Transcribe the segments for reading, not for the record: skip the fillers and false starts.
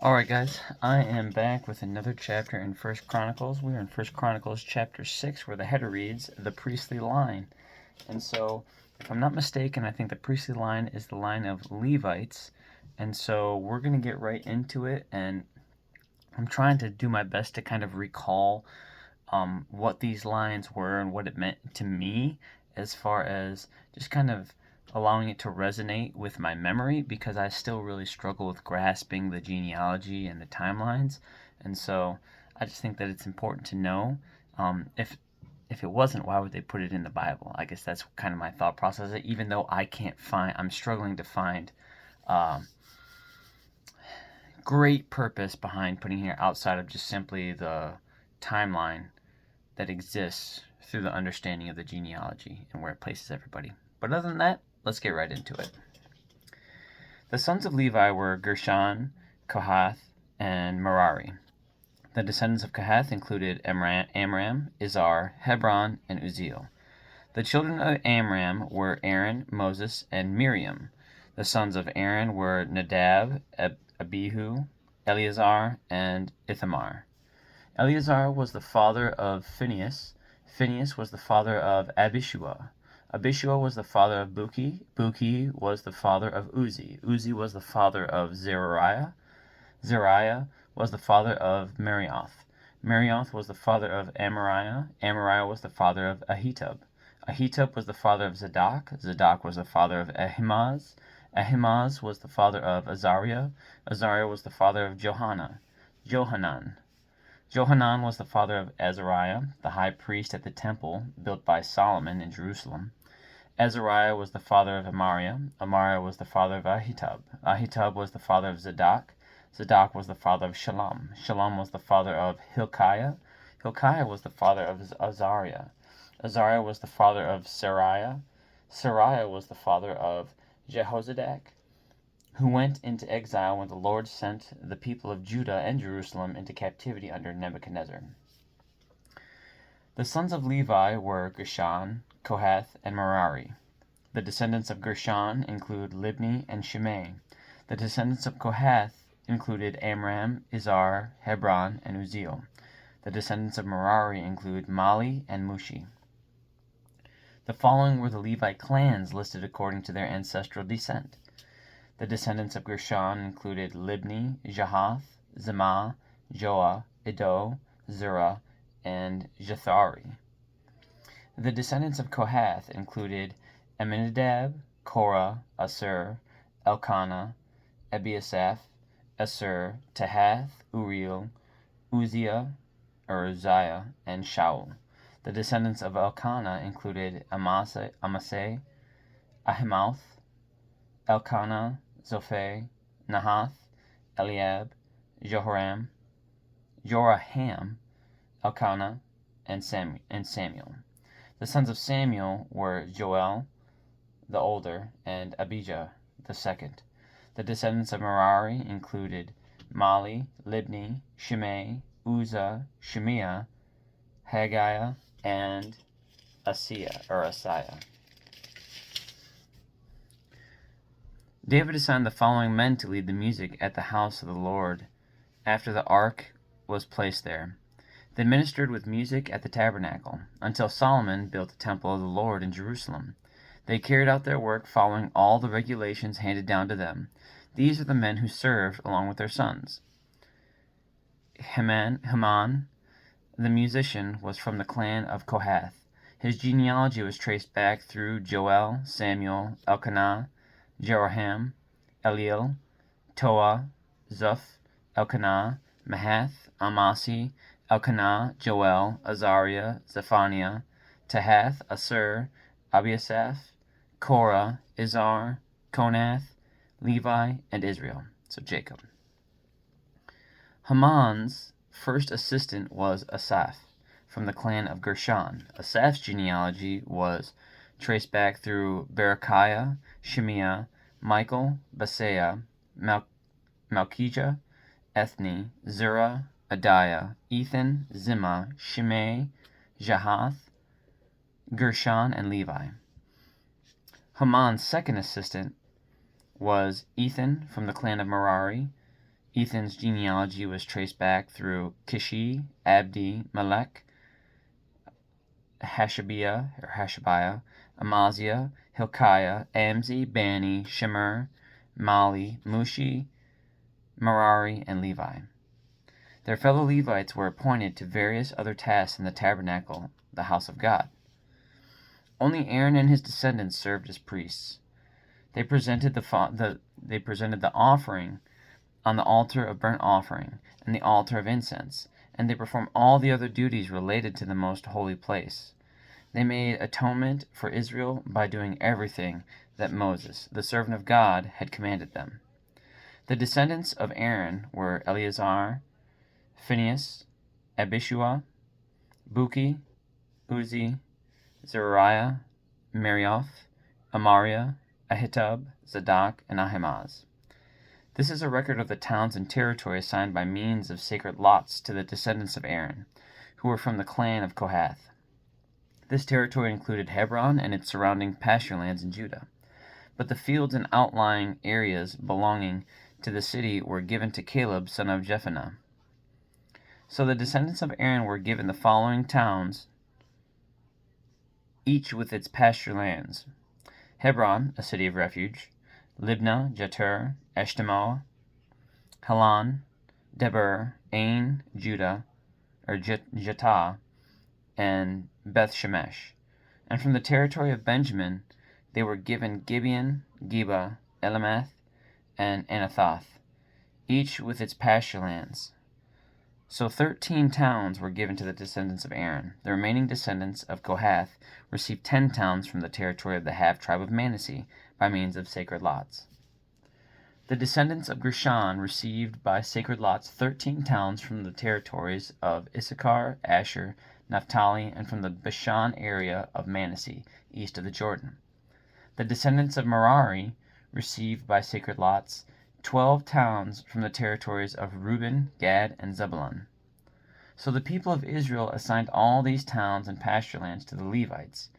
Alright guys, I am back with another chapter in First Chronicles. We are in First Chronicles chapter 6 where the header reads, the priestly line. And so, if I'm not mistaken, I think the priestly line is the line of Levites. And so we're going to get right into it, and I'm trying to do my best to kind of recall what these lines were and what it meant to me, as far as just kind of allowing it to resonate with my memory, because I still really struggle with grasping the genealogy and the timelines. And so I just think that it's important to know. If it wasn't, why would they put it in the Bible? I guess that's kind of my thought process. Even though I'm struggling to find um, great purpose behind putting here outside of just simply the timeline that exists through the understanding of the genealogy and where it places everybody. But other than that, let's get right into it. The sons of Levi were Gershon, Kohath, and Merari. The descendants of Kohath included Amram, Izhar, Hebron, and Uzziel. The children of Amram were Aaron, Moses, and Miriam. The sons of Aaron were Nadab, Abihu, Eleazar, and Ithamar. Eleazar was the father of Phinehas. Phinehas was the father of Abishua. Abishua was the father of Buki. Buki was the father of Uzi. Uzi was the father of Zeriah. Zeriah was the father of Marioth. Marioth was the father of Amariah. Amariah was the father of Ahitub. Ahitub was the father of Zadok. Zadok was the father of Ahimaaz. Ahimaaz was the father of Azariah. Azariah was the father of Johanan. Johanan was the father of Azariah, the high priest at the temple built by Solomon in Jerusalem. Azariah was the father of Amariah. Amariah was the father of Ahitub. Ahitub was the father of Zadok. Zadok was the father of Shalom. Shalom was the father of Hilkiah. Hilkiah was the father of Azariah. Azariah was the father of Sariah. Sariah was the father of Jehozadak, who went into exile when the Lord sent the people of Judah and Jerusalem into captivity under Nebuchadnezzar. The sons of Levi were Gershon, Kohath, and Merari. The descendants of Gershon include Libni and Shimei. The descendants of Kohath included Amram, Izhar, Hebron, and Uzziel. The descendants of Merari include Mali and Mushi. The following were the Levite clans listed according to their ancestral descent. The descendants of Gershon included Libni, Jahath, Zemah, Joah, Iddo, Zerah, and Jethari. The descendants of Kohath included Aminadab, Korah, Asur, Elkanah, Ebiasaph, Asur, Tahath, Uriel, Uzziah, and Shaul. The descendants of Elkanah included Amasai, Ahimauth, Elkanah, Zophai, Nahath, Eliab, Joraham, Elkanah, and Samuel. The sons of Samuel were Joel, the older, and Abijah, the second. The descendants of Merari included Mali, Libni, Shimei, Uzzah, Shemiah, Haggai, and Asaiah. David assigned the following men to lead the music at the house of the Lord after the ark was placed there. They ministered with music at the tabernacle until Solomon built the temple of the Lord in Jerusalem. They carried out their work following all the regulations handed down to them. These are the men who served along with their sons. Heman, the musician, was from the clan of Kohath. His genealogy was traced back through Joel, Samuel, Elkanah, Jeroham, Eliel, Toah, Zuph, Elkanah, Mahath, Amasi, Elkanah, Joel, Azariah, Zephaniah, Tahath, Asur, Abiasaph, Korah, Izhar, Konath, Levi, and Israel. So Jacob. Haman's first assistant was Asaph, from the clan of Gershon. Asaph's genealogy was traced back through Berechiah, Shemiah, Michael, Baseiah, Malchijah, Ethni, Zerah, Adiah, Ethan, Zimmah, Shimei, Jahath, Gershon, and Levi. Haman's second assistant was Ethan from the clan of Merari, Ethan's genealogy was traced back through Kishi, Abdi, Melech, Hashabiah, Amaziah, Hilkiah, Amzi, Bani, Shemer, Mali, Mushi, Merari, and Levi. Their fellow Levites were appointed to various other tasks in the tabernacle, the house of God. Only Aaron and his descendants served as priests. They presented the offering on the altar of burnt offering and the altar of incense, and they performed all the other duties related to the most holy place. They made atonement for Israel by doing everything that Moses, the servant of God, had commanded them. The descendants of Aaron were Eleazar, Phinehas, Abishua, Buki, Uzi, Zechariah, Marioth, Amariah, Ahitub, Zadok, and Ahimaaz. This is a record of the towns and territory assigned by means of sacred lots to the descendants of Aaron, who were from the clan of Kohath. This territory included Hebron and its surrounding pasture lands in Judah, but the fields and outlying areas belonging to the city were given to Caleb, son of Jephunneh. So the descendants of Aaron were given the following towns, each with its pasture lands: Hebron, a city of refuge; Libnah, Jatir, Eshtemoa, Halan, Debir, Ain, Judah, or Jetah, and Beth Shemesh. And from the territory of Benjamin they were given Gibeon, Geba, Elameth, and Anathoth, each with its pasture lands. So 13 towns were given to the descendants of Aaron. The remaining descendants of Kohath received 10 towns from the territory of the half-tribe of Manasseh by means of sacred lots. The descendants of Gershon received by sacred lots 13 towns from the territories of Issachar, Asher, Naphtali, and from the Bashan area of Manasseh, east of the Jordan. The descendants of Merari received by sacred lots 12 towns from the territories of Reuben, Gad, and Zebulun. So the people of Israel assigned all these towns and pasture lands to the Levites.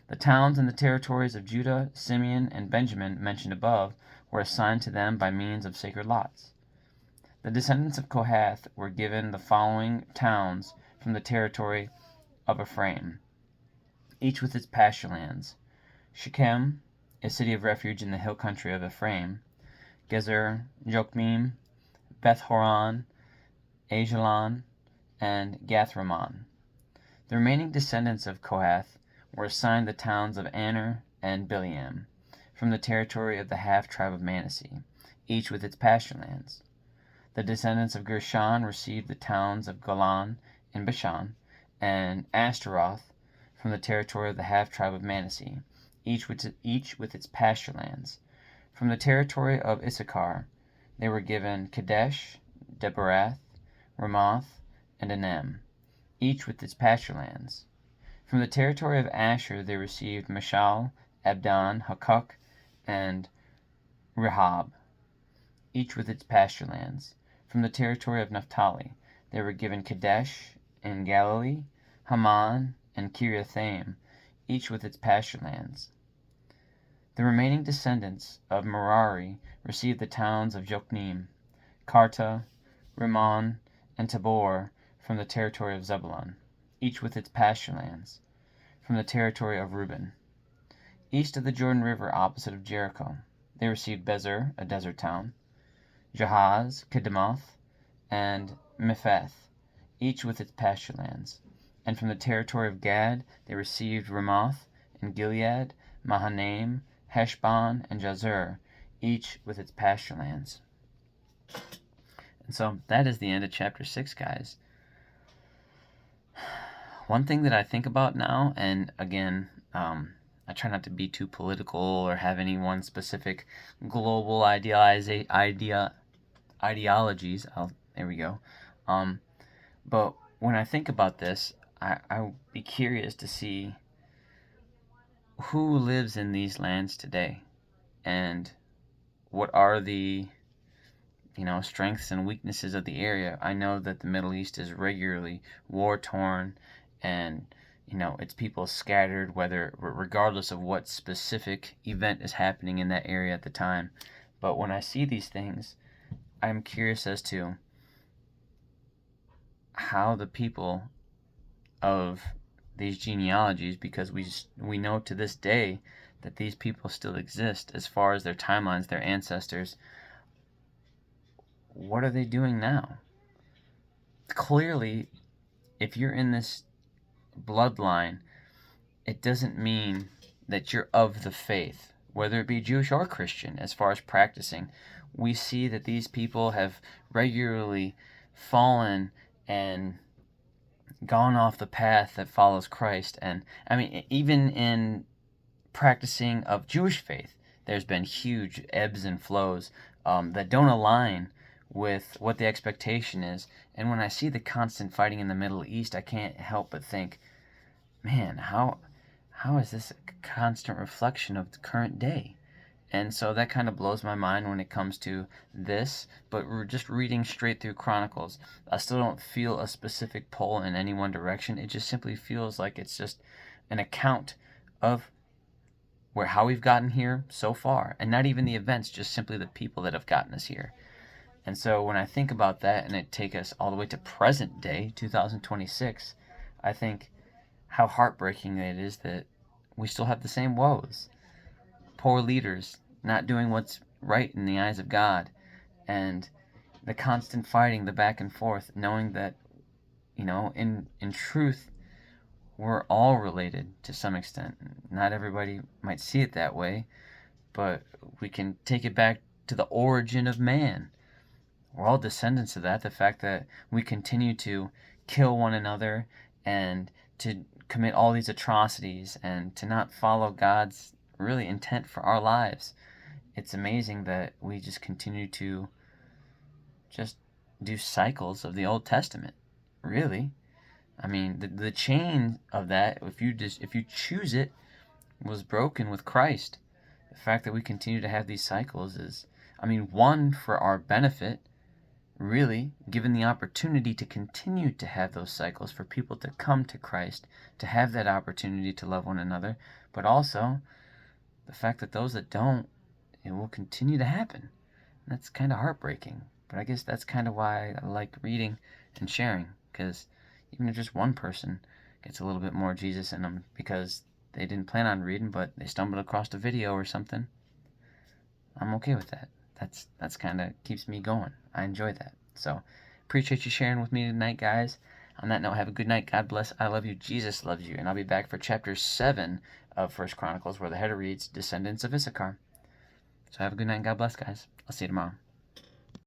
The towns and the territories of Judah, Simeon, and Benjamin mentioned above were assigned to them by means of sacred lots. The descendants of Kohath were given the following towns from the territory of Ephraim, each with its pasture lands: Shechem, a city of refuge in the hill country of Ephraim; Gezer, Jokmeam, Beth-horon, Ajalon, and Gath-rimmon. The remaining descendants of Kohath were assigned the towns of Aner and Bileam, from the territory of the half-tribe of Manasseh, each with its pasture lands. The descendants of Gershon received the towns of Golan in Bashan, and Ashtaroth, from the territory of the half-tribe of Manasseh, each with its pasture lands. From the territory of Issachar they were given Kadesh, Deberath, Ramoth, and Anem, each with its pasture lands. From the territory of Asher they received Mashal, Abdon, Hakuk, and Rehob, each with its pasture lands. From the territory of Naphtali they were given Kadesh in Galilee, Haman, and Kiriathaim, each with its pasture lands. The remaining descendants of Merari received the towns of Jokneam, Karta, Rimmon, and Tabor from the territory of Zebulun, each with its pasture lands. From the territory of Reuben, east of the Jordan River opposite of Jericho, they received Bezer, a desert town, Jahaz, Kedemoth, and Mepheth, each with its pasture lands. And from the territory of Gad they received Ramoth and Gilead, Mahanaim, Heshbon, and Jazer, each with its pasture lands. And so that is the end of chapter 6, guys. One thing that I think about now, and again, I try not to be too political or have any one specific global ideologies. There we go. But when I think about this, I would be curious to see who lives in these lands today, and what are the strengths and weaknesses of the area. I know that the Middle East is regularly war torn, and its people scattered, regardless of what specific event is happening in that area at the time. But when I see these things, I'm curious as to how the people of these genealogies, because we know to this day that these people still exist as far as their timelines, their ancestors. What are they doing now? Clearly, if you're in this bloodline, it doesn't mean that you're of the faith, whether it be Jewish or Christian, as far as practicing. We see that these people have regularly fallen and gone off the path that follows Christ. And I mean, even in practicing of Jewish faith, there's been huge ebbs and flows that don't align with what the expectation is. And when I see the constant fighting in the Middle East, I can't help but think, man, how is this a constant reflection of the current day? And so that kind of blows my mind when it comes to this. But we're just reading straight through Chronicles, I still don't feel a specific pull in any one direction. It just simply feels like it's just an account of how we've gotten here so far, and not even the events, just simply the people that have gotten us here. And so when I think about that and it take us all the way to present day, 2026, I think how heartbreaking it is that we still have the same woes. Poor leaders not doing what's right in the eyes of God, and the constant fighting, the back and forth, knowing that, in truth, we're all related to some extent. Not everybody might see it that way, but we can take it back to the origin of man. We're all descendants of that. The fact that we continue to kill one another and to commit all these atrocities and to not follow God's really intent for our lives. It's amazing that we just continue to just do cycles of the Old Testament. Really. I mean, the chain of that, if you choose it, was broken with Christ. The fact that we continue to have these cycles is, I mean, one, for our benefit, really, given the opportunity to continue to have those cycles for people to come to Christ, to have that opportunity to love one another, but also the fact that those that don't, it will continue to happen. That's kind of heartbreaking. But I guess that's kind of why I like reading and sharing, because even if just one person gets a little bit more Jesus in them because they didn't plan on reading, but they stumbled across a video or something, I'm okay with that. That's kind of keeps me going. I enjoy that. So appreciate you sharing with me tonight, guys. On that note, have a good night. God bless. I love you. Jesus loves you. And I'll be back for chapter 7 of First Chronicles, where the header reads, Descendants of Issachar. So have a good night and God bless, guys. I'll see you tomorrow.